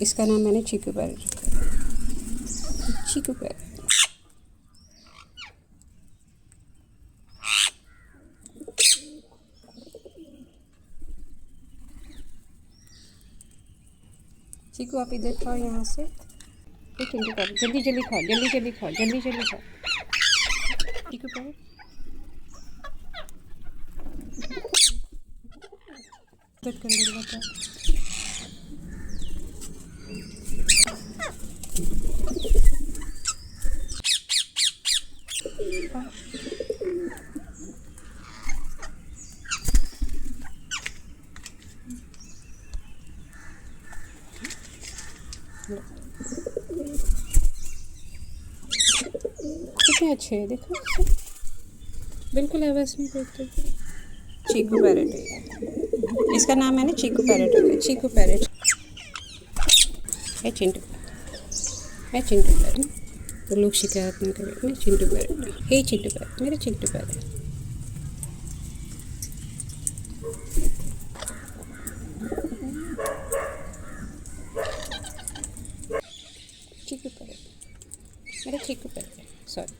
इसका नाम मैंने चीकू पैरट रखा है। चीकू पैरट। चीकू आप इधर खाओ यहाँ से। ये चिंटू पैरट जल्दी जल्दी खाओ, जल्दी जल्दी खाओ, जल्दी जल्दी खाओ। चीकू पैरट कट करेंगे बता। कितने अच्छे हैं देखो, बिल्कुल आवाज़ नहीं करते। चीकू पैरट है, इसका नाम मैंने चीकू पैरट रखा है। चीकू पैरट है। चिंटू है, चिंटू पैरट। तो लोग शिकायत नहीं करें। मैं चिंटू पैरट है, चिंटू पैरट, मेरे चिंटू पैरट। चीकू पैरट, मेरा चीकू पैरट। सॉरी।